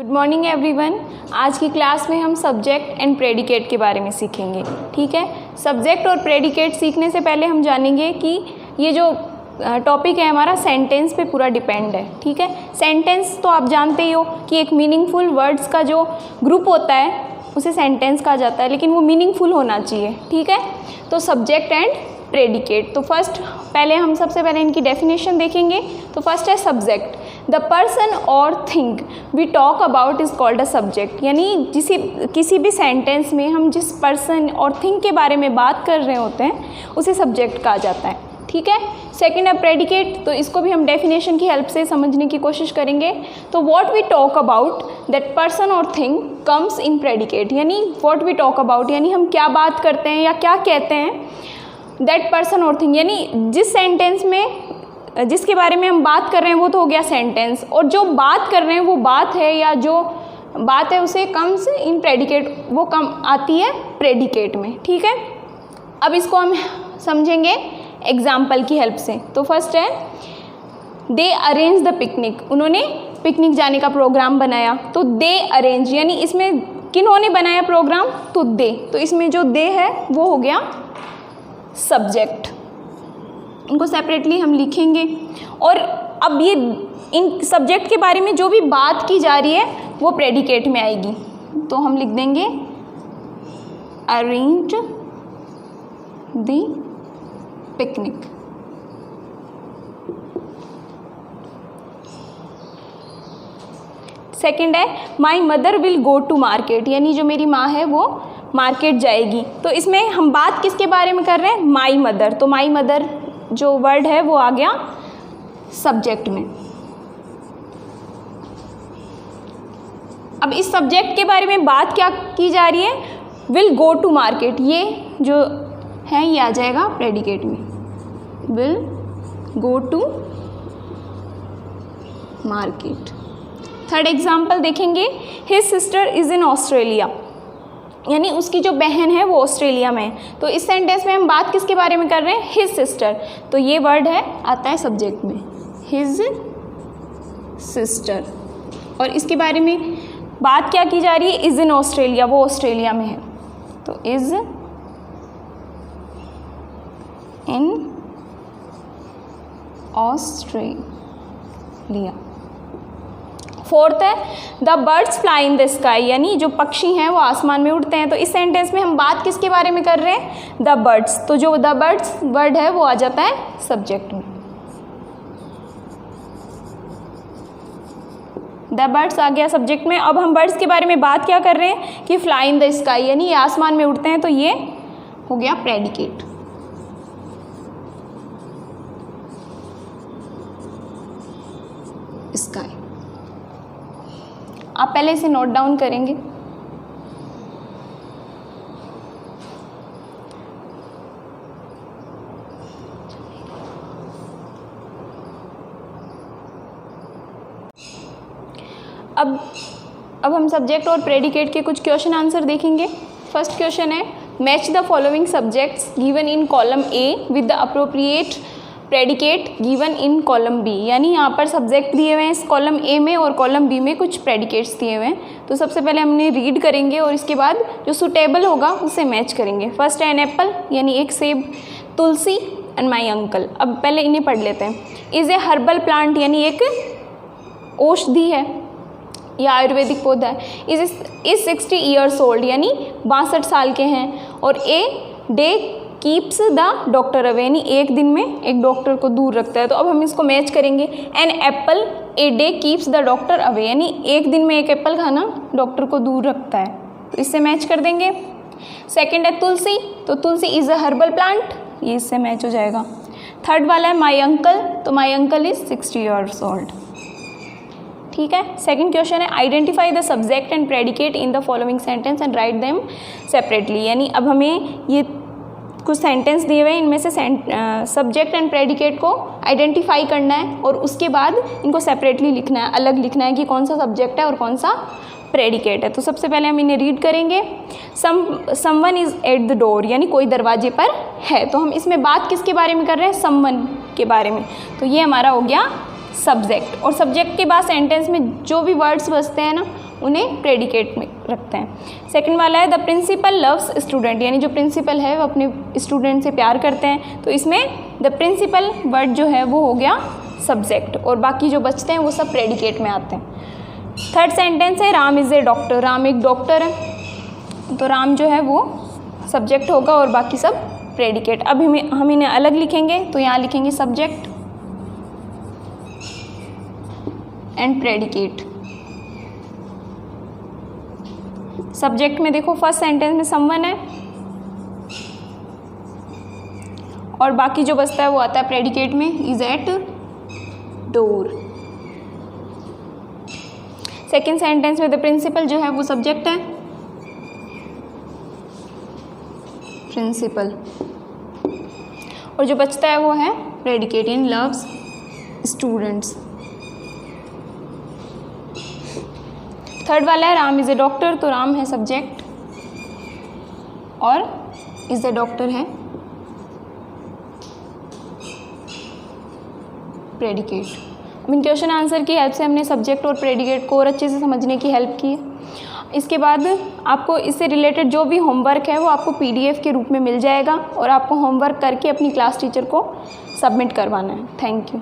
Good morning everyone. आज की class में हम सब्जेक्ट एंड प्रेडिकेट के बारे में सीखेंगे। ठीक है, सब्जेक्ट और प्रेडिकेट सीखने से पहले हम जानेंगे कि ये जो टॉपिक है हमारा सेंटेंस पे पूरा डिपेंड है। ठीक है, सेंटेंस तो आप जानते ही हो कि एक मीनिंगफुल वर्ड्स का जो ग्रुप होता है उसे सेंटेंस कहा जाता है, लेकिन वो मीनिंगफुल होना चाहिए। ठीक है, तो सब्जेक्ट एंड प्रेडिकेट। तो पहले हम सबसे पहले इनकी डेफिनेशन देखेंगे। तो फर्स्ट है सब्जेक्ट, द पर्सन और thing we talk about is called a subject. यानी किसी भी सेंटेंस में हम जिस पर्सन और थिंग के बारे में बात कर रहे होते हैं उसे सब्जेक्ट कहा जाता है। ठीक है, सेकेंड है प्रेडिकेट। तो इसको भी हम डेफिनेशन की हेल्प से समझने की कोशिश करेंगे। तो what we talk about that person और थिंग कम्स इन प्रेडिकेट। यानी व्हाट वी टॉक अबाउट यानी हम क्या बात करते हैं या क्या कहते हैं, दैट पर्सन और थिंग यानी जिस सेंटेंस में जिसके बारे में हम बात कर रहे हैं वो तो हो गया सेंटेंस, और जो बात कर रहे हैं वो बात है या जो बात है उसे कम्स इन प्रेडिकेट, वो कम आती है प्रेडिकेट में। ठीक है, अब इसको हम समझेंगे एग्जाम्पल की हेल्प से। तो फर्स्ट है दे अरेंज द पिकनिक। उन्होंने पिकनिक जाने का प्रोग्राम बनाया। तो दे अरेंज यानी इसमें किन्होंने बनाया प्रोग्राम, तो दे। तो इसमें जो दे है वो हो गया सब्जेक्ट। इनको सेपरेटली हम लिखेंगे। और अब ये इन सब्जेक्ट के बारे में जो भी बात की जा रही है वो प्रेडिकेट में आएगी। तो हम लिख देंगे अरेंज द पिकनिक। सेकेंड है my mother will go to market. यानी जो मेरी माँ है वो मार्केट जाएगी। तो इसमें हम बात किसके बारे में कर रहे हैं, माई मदर। तो माई मदर जो वर्ड है वो आ गया सब्जेक्ट में। अब इस सब्जेक्ट के बारे में बात क्या की जा रही है, विल गो टू मार्केट, ये जो है ये आ जाएगा प्रेडिकेट में, will go to market. Third example देखेंगे, his sister is in Australia. यानी उसकी जो बहन है वो ऑस्ट्रेलिया में है। तो इस सेंटेंस में हम बात किसके बारे में कर रहे हैं, हिज सिस्टर। तो ये वर्ड है आता है सब्जेक्ट में, हिज सिस्टर। और इसके बारे में बात क्या की जा रही है, इज इन ऑस्ट्रेलिया, वो ऑस्ट्रेलिया में है। तो इज इन ऑस्ट्रेलिया। फोर्थ है the birds fly in the sky. यानी जो पक्षी हैं वो आसमान में उड़ते हैं। तो इस सेंटेंस में हम बात किसके बारे में कर रहे हैं, द बर्ड्स। तो जो द बर्ड्स वर्ड है वो आ जाता है सब्जेक्ट में, द बर्ड्स आ गया सब्जेक्ट में। अब हम बर्ड्स के बारे में बात क्या कर रहे हैं कि फ्लाई इन द स्काई, यानी ये आसमान में उड़ते हैं। तो ये हो गया प्रेडिकेट। स्काई आप पहले इसे नोट डाउन करेंगे। अब हम सब्जेक्ट और प्रेडिकेट के कुछ क्वेश्चन आंसर देखेंगे। फर्स्ट क्वेश्चन है match the following subjects given in column A with the appropriate predicate given in column B. यानी यहाँ पर सब्जेक्ट दिए हुए हैं इस कॉलम ए में और कॉलम बी में कुछ प्रेडिकेट्स दिए हुए हैं। तो सबसे पहले हमने रीड करेंगे और इसके बाद जो सूटेबल होगा उसे मैच करेंगे। फर्स्ट है एन एप्पल यानी एक सेब, तुलसी एंड माई अंकल। अब पहले इन्हें पढ़ लेते हैं। इज़ ए हर्बल प्लांट यानी एक औषधि है या आयुर्वेदिक पौधा है। इज 60 ईयर्स ओल्ड यानी 62 साल के हैं। और ए day keeps the doctor away यानी एक दिन में एक डॉक्टर को दूर रखता है। तो अब हम इसको मैच करेंगे। An apple a day keeps the doctor away यानी एक दिन में एक एप्पल खाना डॉक्टर को दूर रखता है। तो इससे मैच कर देंगे। सेकंड है तुलसी। तो तुलसी इज़ अ हर्बल प्लांट, ये इससे मैच हो जाएगा। थर्ड वाला है माई अंकल। तो my uncle is 60 years old. ठीक है, सेकंड क्वेश्चन है identify the subject and predicate in the following sentence and write them separately. यानी अब हमें ये कुछ सेंटेंस दिए हुए हैं, इनमें से सब्जेक्ट एंड प्रेडिकेट को आइडेंटिफाई करना है और उसके बाद इनको सेपरेटली लिखना है, अलग लिखना है कि कौन सा सब्जेक्ट है और कौन सा प्रेडिकेट है। तो सबसे पहले हम इन्हें रीड करेंगे। Someone is at the door यानी कोई दरवाजे पर है। तो हम इसमें बात किसके बारे में कर रहे हैं, समवन के बारे में। तो ये हमारा हो गया सब्जेक्ट। और सब्जेक्ट के बाद सेंटेंस में जो भी वर्ड्स बचते हैं ना उन्हें प्रेडिकेट में रखते हैं। सेकंड वाला है द प्रिंसिपल लव्स स्टूडेंट, यानी जो प्रिंसिपल है वो अपने स्टूडेंट से प्यार करते हैं, तो इसमें द प्रिंसिपल वर्ड जो है वो हो गया सब्जेक्ट, और बाकी जो बचते हैं वो सब प्रेडिकेट में आते हैं। थर्ड सेंटेंस है Ram is a doctor, Ram एक डॉक्टर है, तो राम जो है वो सब्जेक्ट होगा और बाकी सब प्रेडिकेट। अब हम इन्हें अलग लिखेंगे, तो यहाँ लिखेंगे सब्जेक्ट एंड प्रेडिकेट। सब्जेक्ट में देखो फर्स्ट सेंटेंस में समवन है और बाकी जो बचता है वो आता है प्रेडिकेट में, is at door. Second sentence में द प्रिंसिपल जो है वो सब्जेक्ट है, प्रिंसिपल, और जो बचता है वो है प्रेडिकेट इन लव्स स्टूडेंट्स। थर्ड वाला है राम इज़ ए डॉक्टर, तो राम है सब्जेक्ट और इज़ ए डॉक्टर है प्रेडिकेट। अब इन क्वेश्चन आंसर की हेल्प से हमने सब्जेक्ट और प्रेडिकेट को और अच्छे से समझने की हेल्प की है। इसके बाद आपको इससे रिलेटेड जो भी होमवर्क है वो आपको PDF के रूप में मिल जाएगा और आपको होमवर्क करके अपनी क्लास टीचर को सबमिट करवाना है। Thank you.